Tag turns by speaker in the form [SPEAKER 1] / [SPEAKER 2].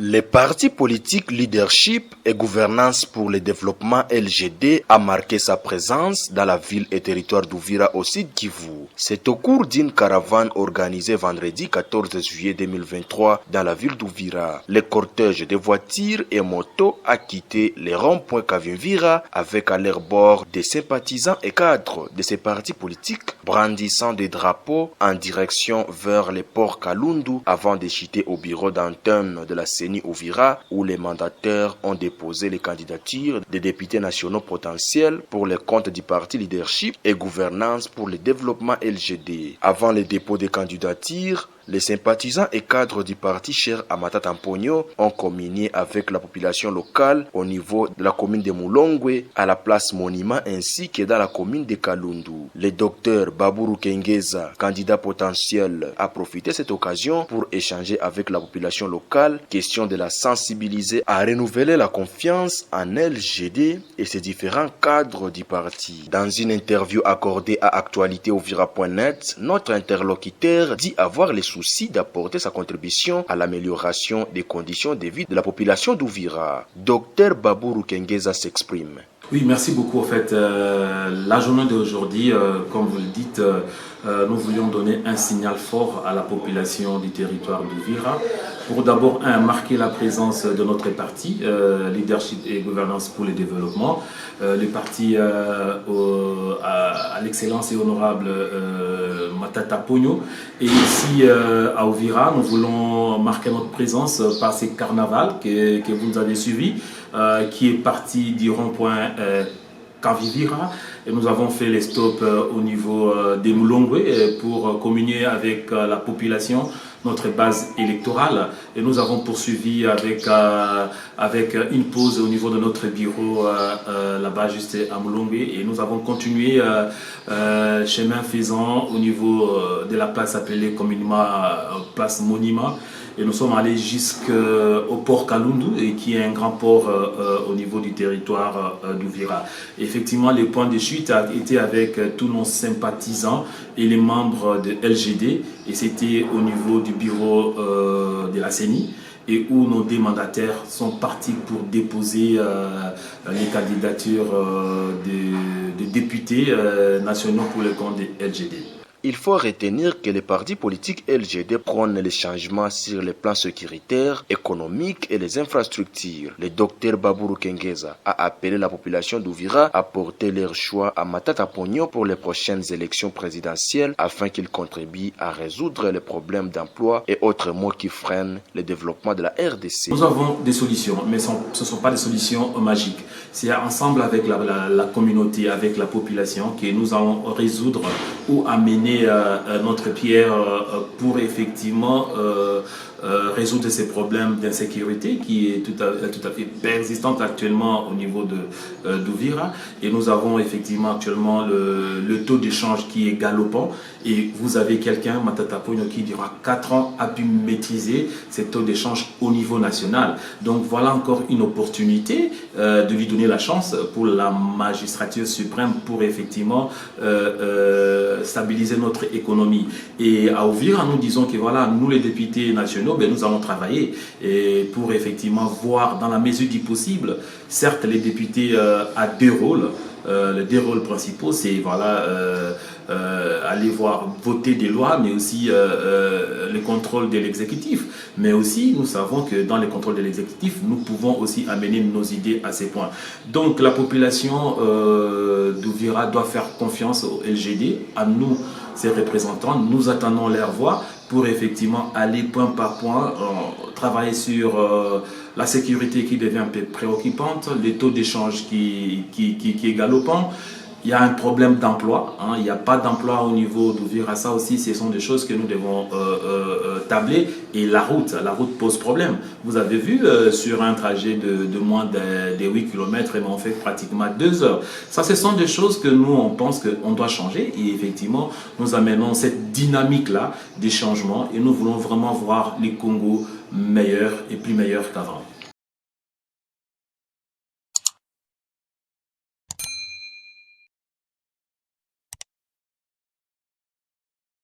[SPEAKER 1] Les partis politiques Leadership et Gouvernance pour le développement LGD a marqué sa présence dans la ville et territoire d'Ouvira au Sud Kivu. C'est au cours d'une caravane organisée vendredi 14 juillet 2023 dans la ville d'Ouvira. Le cortège de voitures et motos a quitté les ronds-points Kavimvira avec à leur bord des sympathisants et cadres de ces partis politiques brandissant des drapeaux en direction vers le port Kalundu avant de chuter au bureau d'antenne de la CENI Ouvira où les mandataires ont déposé les candidatures des députés nationaux potentiels pour le compte du parti Leadership et Gouvernance pour le développement LGD. Avant le dépôt des candidatures, les sympathisants et cadres du parti Cher à Matata Mponyo ont communié avec la population locale au niveau de la commune de Mulongwe, à la place Monument ainsi que dans la commune de Kalundu. Le docteur Baburu Kengeza, candidat potentiel, a profité de cette occasion pour échanger avec la population locale, question de la sensibiliser à renouveler la confiance en LGD et ses différents cadres du parti. Dans une interview accordée à actualitéouvira.net, notre interlocuteur dit avoir les souci d'apporter sa contribution à l'amélioration des conditions de vie de la population d'Ouvira. Docteur Baburu Kengeza s'exprime.
[SPEAKER 2] Oui, merci beaucoup. En fait, la journée d'aujourd'hui, comme vous le dites, nous voulions donner un signal fort à la population du territoire d'Ouvira pour d'abord marquer la présence de notre parti, Leadership et Gouvernance pour le développement, le parti à l'excellence et honorable Matata Mponyo. Et ici à Ouvira, nous voulons marquer notre présence par ces carnavals que vous avez suivis, qui est parti du rond-point Kavimvira, et nous avons fait les stops au niveau des Mulongwe pour communier avec la population, notre base électorale, et nous avons poursuivi avec une pause au niveau de notre bureau là-bas juste à Mulongwe, et nous avons continué chemin faisant au niveau de la place appelée communément place Monument. Et nous sommes allés jusqu'au port Kalundu, et qui est un grand port au niveau du territoire d'Ouvira. Effectivement, le point de chute a été avec tous nos sympathisants et les membres de LGD, et c'était au niveau du bureau de la CENI, et où nos deux mandataires sont partis pour déposer les candidatures de députés nationaux pour le compte de LGD.
[SPEAKER 1] Il faut retenir que les partis politiques LGD prônent les changements sur les plans sécuritaires, économiques et les infrastructures. Le docteur Baburu Kengeza a appelé la population d'Ouvira à porter leur choix à Matata Mponyo pour les prochaines élections présidentielles afin qu'ils contribuent à résoudre les problèmes d'emploi et autres maux qui freinent le développement de la RDC.
[SPEAKER 2] Nous avons des solutions, mais ce ne sont pas des solutions magiques. C'est ensemble avec la communauté, avec la population, que nous allons résoudre ou amener notre pierre pour effectivement résoudre ces problèmes d'insécurité qui est tout à fait persistante actuellement au niveau d'Ouvira. Et nous avons effectivement actuellement le taux d'échange qui est galopant, et vous avez quelqu'un, Matata Mponyo, qui durant 4 ans a pu maîtriser ces taux d'échange au niveau national. Donc voilà encore une opportunité de lui donner la chance pour la magistrature suprême pour effectivement stabiliser notre économie. Et à Ouvira, nous disons que voilà, nous les députés nationaux, nous allons travailler pour effectivement voir dans la mesure du possible. Certes, les députés ont 2 rôles. Les 2 rôles principaux, c'est voilà, aller voir voter des lois, mais aussi le contrôle de l'exécutif. Mais aussi, nous savons que dans le contrôle de l'exécutif, nous pouvons aussi amener nos idées à ces points. Donc, la population d'Ouvira doit faire confiance au LGD, à nous, ses représentants. Nous attendons leur voix pour effectivement aller point par point, travailler sur la sécurité qui devient un peu préoccupante, les taux d'échange qui est galopant. Il y a un problème d'emploi, il n'y a pas d'emploi au niveau d'Ouvira. Ça aussi, ce sont des choses que nous devons tabler. Et la route pose problème. Vous avez vu sur un trajet de moins de 8 km, on fait pratiquement 2 heures. Ça, ce sont des choses que nous, on pense qu'on doit changer. Et effectivement, nous amenons cette dynamique-là des changements, et nous voulons vraiment voir les Congos meilleurs et plus meilleurs qu'avant.